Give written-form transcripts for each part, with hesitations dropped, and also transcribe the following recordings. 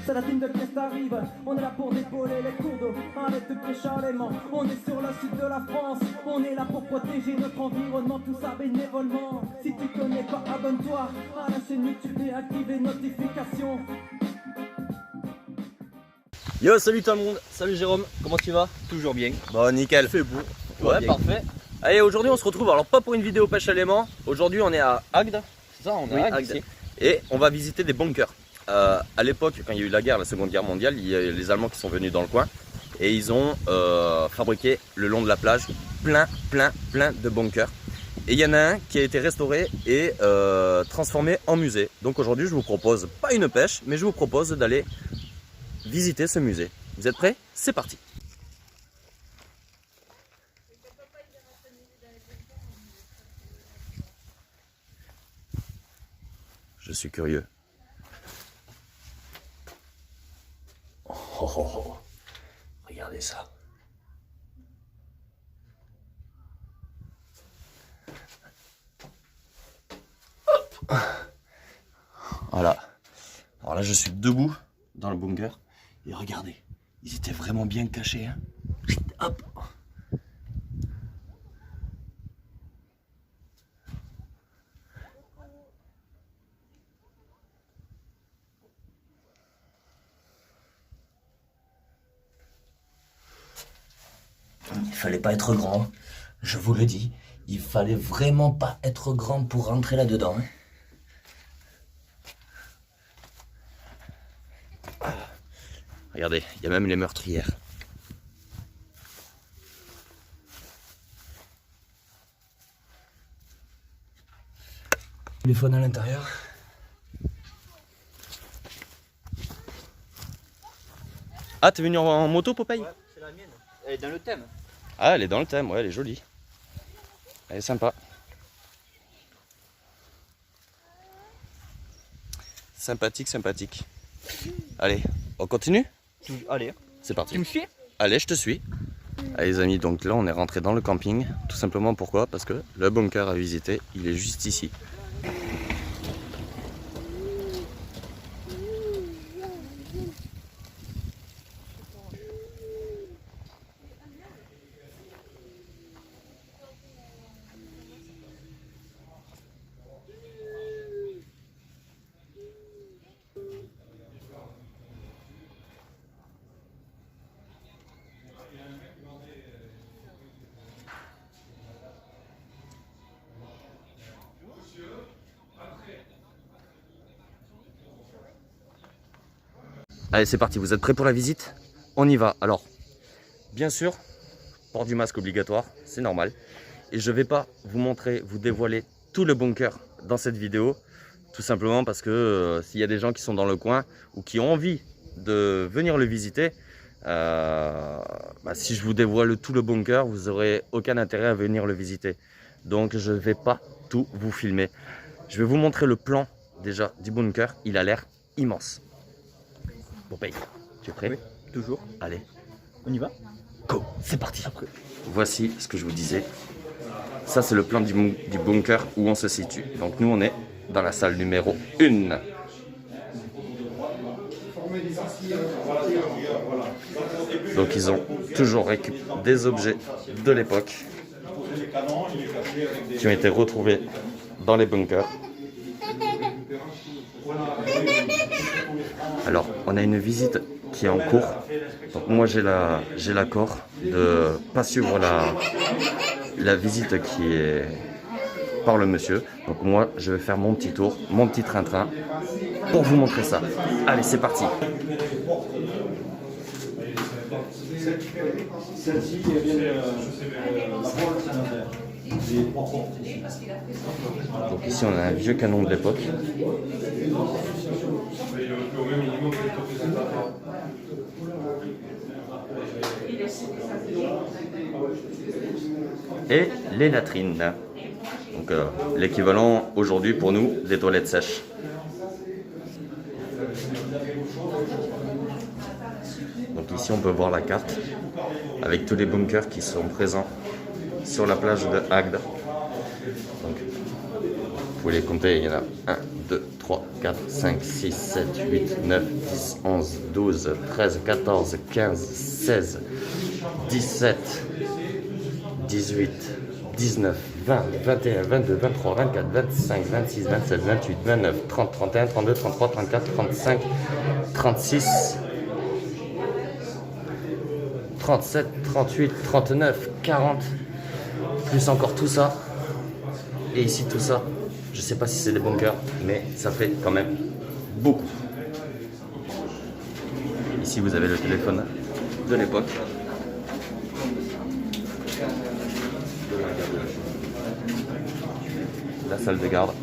C'est la team de Crest arrive, on est là pour dépauler les cours d'eau. Arrête de pêcher Charlemagne, on est sur le sud de la France. On est là pour protéger notre environnement, tout ça bénévolement. Si tu connais pas, abonne-toi à la chaîne YouTube et active les notifications. Yo, salut tout le monde, salut Jérôme, comment tu vas? Toujours bien. Bon, nickel. Il fait beau. Ouais, parfait. Allez, aujourd'hui on se retrouve, alors pas pour une vidéo pêche à l'aimant. Aujourd'hui on est à Agde. C'est ça, on est à Agde ici. Et on va visiter des bunkers. À l'époque, quand il y a eu la guerre, la Seconde Guerre mondiale, il y a les Allemands qui sont venus dans le coin. Et ils ont fabriqué le long de la plage plein de bunkers. Et il y en a un qui a été restauré et transformé en musée. Donc aujourd'hui je vous propose, pas une pêche, mais je vous propose d'aller visiter ce musée. Vous êtes prêts? C'est parti! Je suis curieux. Oh, regardez ça. Hop. Voilà. Alors là, je suis debout dans le bunker. Et regardez, ils étaient vraiment bien cachés. Hein. Hop. Il fallait pas être grand, je vous le dis. Il fallait vraiment pas être grand pour rentrer là-dedans. Hein. Regardez, il y a même les meurtrières. Téléphone à l'intérieur. Ah, t'es venu en moto, Popeye? Ouais, c'est la mienne. Elle est dans le thème. Ah, elle est dans le thème, ouais, elle est jolie. Elle est sympa. Sympathique, sympathique. Allez, on continue? Allez, C'est parti. tu me suis? Allez, je te suis. Allez les amis, donc là on est rentré dans le camping. Tout simplement pourquoi? Parce que le bunker à visiter, il est juste ici. Allez, c'est parti, vous êtes prêts pour la visite? On y va. Alors, bien sûr, port du masque obligatoire, c'est normal. Et je ne vais pas vous montrer, vous dévoiler tout le bunker dans cette vidéo. Tout simplement parce que s'il y a des gens qui sont dans le coin ou qui ont envie de venir le visiter, si je vous dévoile tout le bunker, vous n'aurez aucun intérêt à venir le visiter. Donc, je ne vais pas tout vous filmer. Je vais vous montrer le plan déjà du bunker. Il a l'air immense. Popeye, tu es prêt? Oui, toujours. Allez, On y va? go, c'est parti. Après. Voici ce que je vous disais. Ça, c'est le plan du bunker où on se situe. Donc nous, on est dans la salle numéro 1. Donc ils ont toujours récupéré des objets de l'époque qui ont été retrouvés dans les bunkers. Alors, on a une visite qui est en cours. Donc moi, j'ai l'accord de ne pas suivre la visite qui est par le monsieur. Donc moi, je vais faire mon petit tour, mon petit train-train pour vous montrer ça. Allez, c'est parti. Celle-ci, elle vient de la voile sénataire. Donc ici, on a un vieux canon de l'époque. Et les latrines. Donc l'équivalent aujourd'hui pour nous des toilettes sèches. Donc ici on peut voir la carte avec tous les bunkers qui sont présents sur la plage de Agde. Donc vous pouvez les compter, il y en a 1, 2, 3, 4, 5, 6, 7, 8, 9, 10, 11, 12, 13, 14, 15, 16, 17, 18, 19, 20, 21, 22, 23, 24, 25, 26, 27, 28, 29, 30, 31, 32, 33, 34, 35, 36, 37, 38, 39, 40, plus encore tout ça. Et ici tout ça, je sais pas si c'est des bunkers, mais ça fait quand même beaucoup. Ici vous avez le téléphone de l'époque. La salle de garde.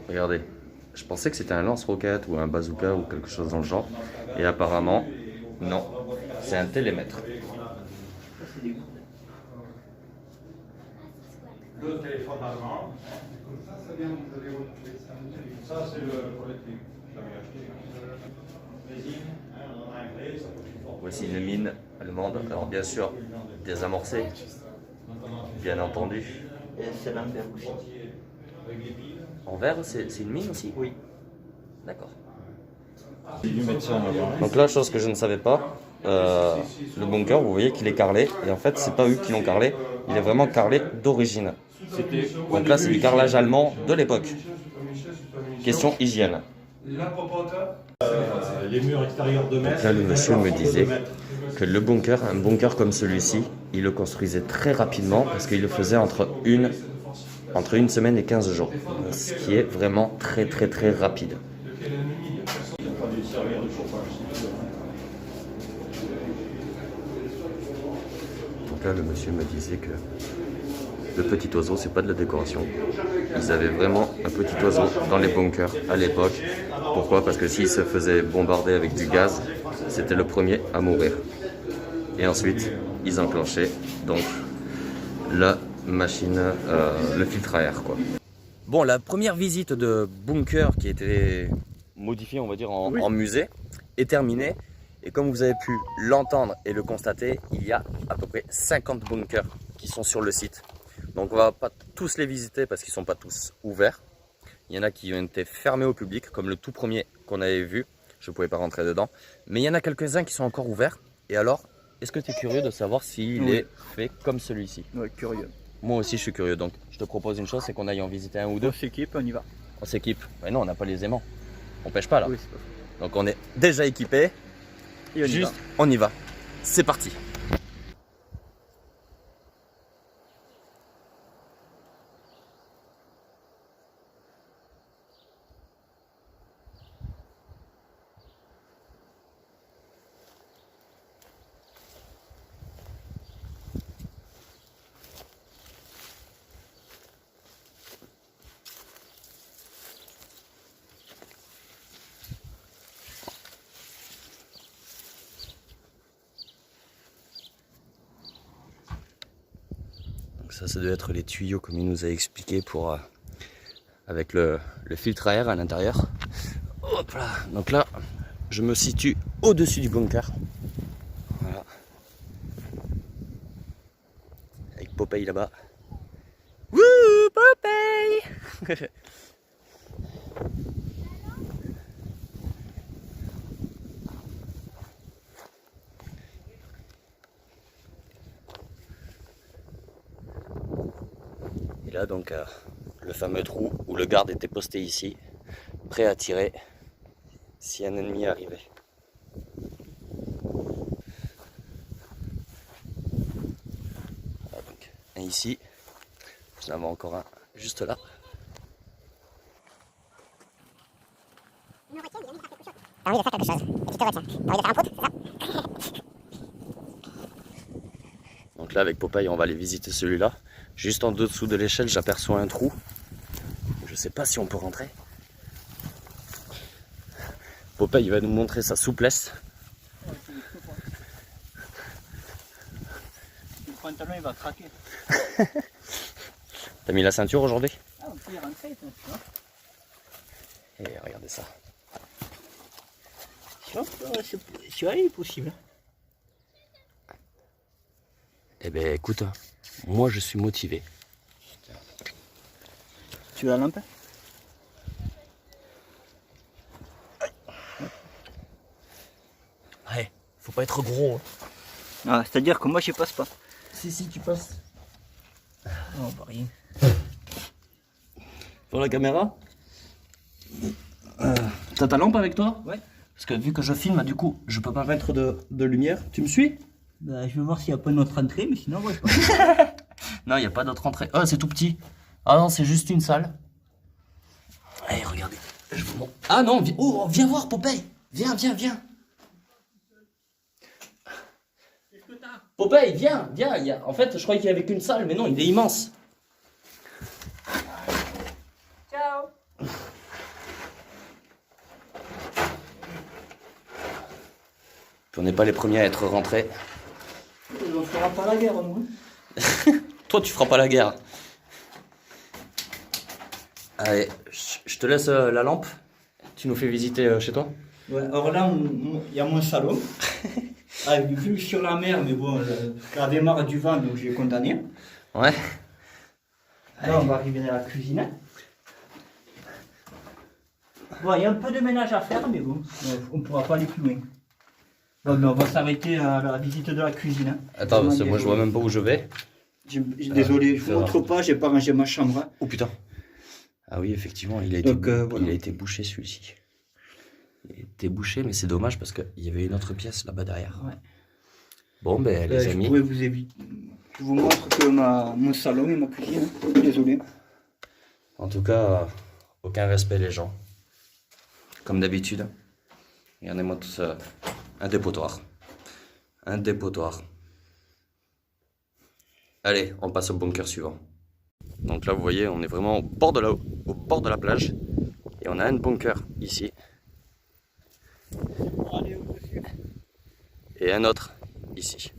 Regardez, je pensais que c'était un lance-roquette ou un bazooka ou quelque chose dans le genre. Et apparemment, non, c'est un télémètre. Le téléphone allemand. Ça, c'est le collectif. J'avais acheté. Résine, en anglais, ça coûte une fortune. Voici une mine allemande. Alors bien sûr, désamorcée, bien entendu. Et c'est l'envers aussi. En verre, c'est une mine aussi? Oui. D'accord. J'ai dû mettre ça en avant. Donc là, chose que je ne savais pas, le bunker, vous voyez qu'il est carrelé. Et en fait, c'est pas eux qui l'ont carrelé, il est vraiment carrelé d'origine. Donc là, c'est du carrelage allemand de l'époque. Question hygiène. Les murs extérieurs de mètres. Donc là, le monsieur me disait que le bunker, un bunker comme celui-ci, il le construisait très rapidement parce qu'il le faisait entre une semaine et 15 jours. Ce qui est vraiment très rapide. Donc là, le monsieur me disait que le petit oiseau, c'est pas de la décoration. Ils avaient vraiment un petit oiseau dans les bunkers à l'époque. Pourquoi? Parce que s'il se faisait bombarder avec du gaz, c'était le premier à mourir. Et ensuite, ils enclenchaient donc la machine, le filtre à air, quoi. Bon, la première visite de bunker qui était modifiée, on va dire, en musée, est terminée. Et comme vous avez pu l'entendre et le constater, il y a à peu près 50 bunkers qui sont sur le site. Donc on va pas tous les visiter parce qu'ils ne sont pas tous ouverts. Il y en a qui ont été fermés au public, comme le tout premier qu'on avait vu. Je ne pouvais pas rentrer dedans. Mais il y en a quelques-uns qui sont encore ouverts. Et alors, est-ce que tu es curieux de savoir s'il est fait comme celui-ci? Oui, curieux. Moi aussi je suis curieux. Donc je te propose une chose, c'est qu'on aille en visiter un ou deux. On s'équipe, on y va. On s'équipe. Mais non, on n'a pas les aimants. On pêche pas là. Oui, c'est pas faux. Donc on est déjà équipé. Et on y va. On y va. C'est parti. Ça doit être les tuyaux comme il nous a expliqué pour avec le filtre à air à l'intérieur. Hop là. Donc là, je me situe au-dessus du bunker. Voilà. Avec Popeye là-bas. Wouh, Popeye. Et là donc le fameux trou où le garde était posté ici, prêt à tirer si un ennemi arrivait. Voilà, donc un ici, nous en avons encore un juste là. T'as envie de faire quelque chose et tu te retiens. T'as envie de faire un prout, c'est ça? Donc là avec Popeye on va aller visiter celui-là. Juste en dessous de l'échelle j'aperçois un trou. Je sais pas si on peut rentrer. Popeye il va nous montrer sa souplesse. Le pantalon il va craquer. T'as mis la ceinture aujourd'hui? Ah, on peut y rentrer, tu vois. Et regardez ça. Celui-là il est possible. Eh ben écoute, moi je suis motivé. Tu veux la lampe? Ouais, faut pas être gros. Ah, c'est-à-dire que moi je passe pas. Si tu passes. Oh, bah rien. Pour la caméra? T'as ta lampe avec toi? Ouais. Parce que vu que je filme, du coup, je peux pas mettre de lumière. Tu me suis? Bah, je vais voir s'il n'y a pas une autre entrée, mais sinon, ouais, je pense. Non, il n'y a pas d'autre entrée. Oh, c'est tout petit. Ah non, c'est juste une salle. Allez, regardez. Je vous montre. Ah non, viens voir Popeye. Viens. Popeye, viens. En fait, je croyais qu'il n'y avait qu'une salle, mais non, il est immense. Ciao. Puis on n'est pas les premiers à être rentrés. On ne fera pas la guerre, nous. Toi, tu feras pas la guerre. Allez, je te laisse la lampe. Tu nous fais visiter chez toi. Ouais, alors là, il y a mon salon. Ah, vu sur la mer, mais bon, la démarre du vent, donc j'ai condamné. Ouais. Là, on va arriver dans la cuisine. Bon, il y a un peu de ménage à faire, mais bon, on ne pourra pas aller plus loin. Bon, mais on va s'arrêter à la visite de la cuisine. Attends, parce que moi je vois même pas où je vais. Désolé, je vous montre pas, j'ai pas rangé ma chambre. Oh putain. Ah oui, effectivement, il a été bouché celui-ci. Il a été bouché, mais c'est dommage parce qu'il y avait une autre pièce là-bas derrière. Ouais. Bon, ben les amis. Je pourrais vous éviter. Je vous montre que mon salon et ma cuisine. Désolé. En tout cas, aucun respect les gens. Comme d'habitude. Regardez-moi tout ça. Un dépotoir. Un dépotoir. Allez, on passe au bunker suivant. Donc là, vous voyez, on est vraiment au bord de la plage. Et on a un bunker ici. Et un autre ici.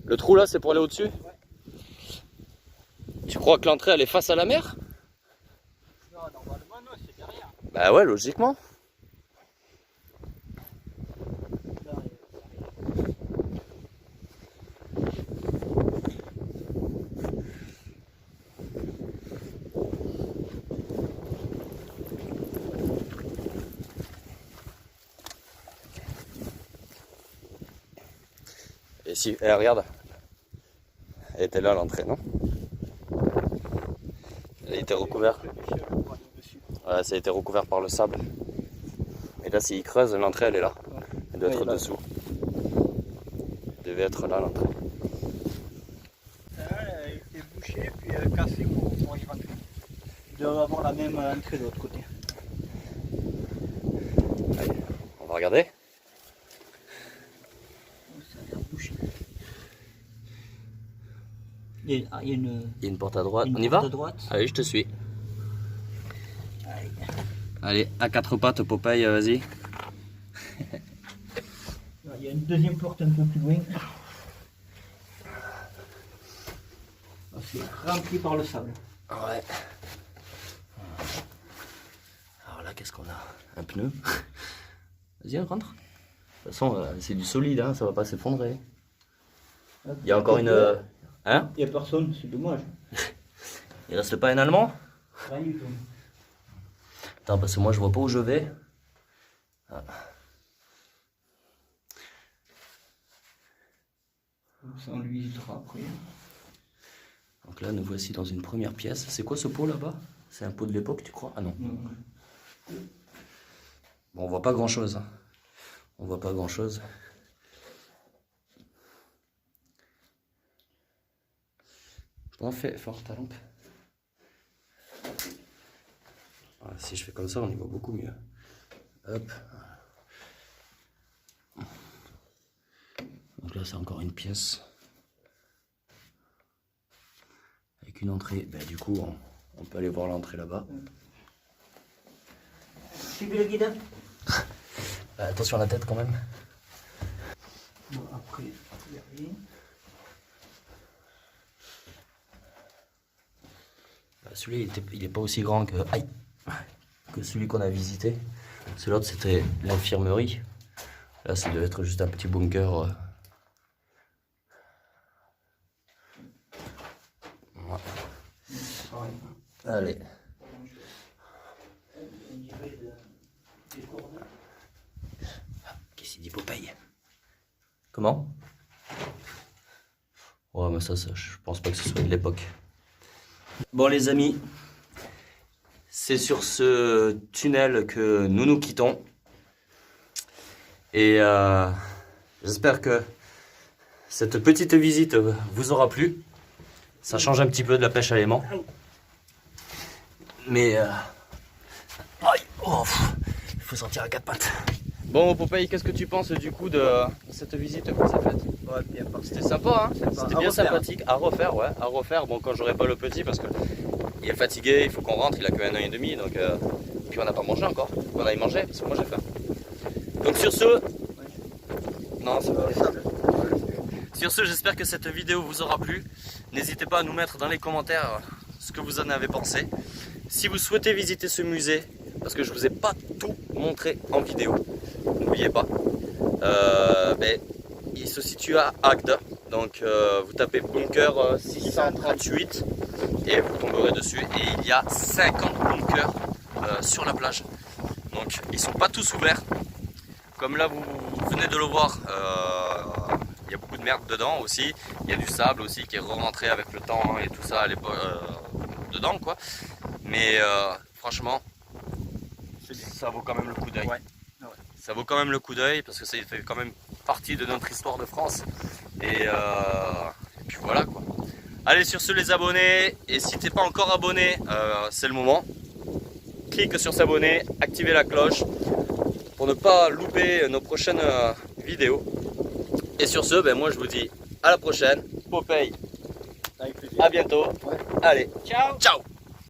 Le trou là, c'est pour aller au-dessus? Ouais. Tu crois que l'entrée, elle est face à la mer? Non, normalement, non, c'est derrière. Bah ouais, logiquement. Et si, regarde, elle était là l'entrée, non? Elle a été recouverte. Ouais, ça a été recouvert par le sable. Et là, s'il creuse, l'entrée, elle est là. Elle doit être dessous. Elle devait être là, l'entrée. Elle était bouchée, puis cassée pour y rentrer. Il doit avoir la même entrée de l'autre côté. Allez, on va regarder. Il y a une porte à droite. On y va? Allez, je te suis. Allez, à quatre pattes, Popeye, vas-y. Il y a une deuxième porte un peu plus loin. C'est rempli par le sable. Ouais. Alors là, qu'est-ce qu'on a? Un pneu. Vas-y, on rentre. De toute façon, c'est du solide, hein, ça va pas s'effondrer. Il y a encore une... Hein? Il n'y a personne, c'est dommage. Il reste pas un Allemand? Rien du tout. Attends, parce que moi je vois pas où je vais. Ah. Ça, on lui visitera après. Donc là, nous voici dans une première pièce. C'est quoi ce pot là-bas? C'est un pot de l'époque, tu crois? Ah non. Bon, on voit pas grand-chose. Hein. On voit pas grand-chose. On fait fort ta lampe. Voilà, si je fais comme ça, on y voit beaucoup mieux. Hop. Donc là, c'est encore une pièce. qu'une entrée. Ben, du coup, on peut aller voir l'entrée là-bas. Suivez le guide. Attention à la tête quand même. Bon, après, regardez. Celui-là, il est pas aussi grand que, que celui qu'on a visité. L'autre, c'était l'infirmerie. Là, ça devait être juste un petit bunker. Voilà. Allez. Qu'est-ce qu'il dit Popeye? Comment? Ouais, mais ça, je pense pas que ce soit de l'époque. Bon les amis, c'est sur ce tunnel que nous nous quittons. Et j'espère que cette petite visite vous aura plu. Ça change un petit peu de la pêche à l'aimant. Mais il faut sortir à quatre pattes. Bon Popeye, qu'est-ce que tu penses du coup de cette visite qu'on s'est faite? Ouais, bien parti. C'était sympa, hein? C'était bien refaire. sympathique. À refaire, ouais, à refaire. Bon, quand j'aurai pas le petit, parce que il est fatigué, il faut qu'on rentre, il a que 1 an et demi, donc puis on n'a pas mangé encore. On aille manger, parce que moi j'ai faim. Donc sur ce, non, c'est pas ça. Sur ce, j'espère que cette vidéo vous aura plu. N'hésitez pas à nous mettre dans les commentaires ce que vous en avez pensé. Si vous souhaitez visiter ce musée, parce que je vous ai pas tout montré en vidéo, n'oubliez pas. Il se situe à Agde, donc vous tapez bunker 638 et vous tomberez dessus. Et il y a 50 bunkers sur la plage, donc ils sont pas tous ouverts. Comme là vous venez de le voir, il y a beaucoup de merde dedans aussi. Il y a du sable aussi qui est rentré avec le temps et tout ça à l'époque dedans quoi. Mais franchement, ça vaut quand même le coup d'œil. Ouais. Ça vaut quand même le coup d'œil parce que ça fait quand même partie de notre histoire de France. Et puis voilà quoi. Allez sur ce les abonnés. Et si t'es pas encore abonné, c'est le moment. Clique sur s'abonner, activez la cloche pour ne pas louper nos prochaines vidéos. Et sur ce, moi je vous dis à la prochaine. Popeye, à bientôt. Ouais. Allez, Ciao. ciao.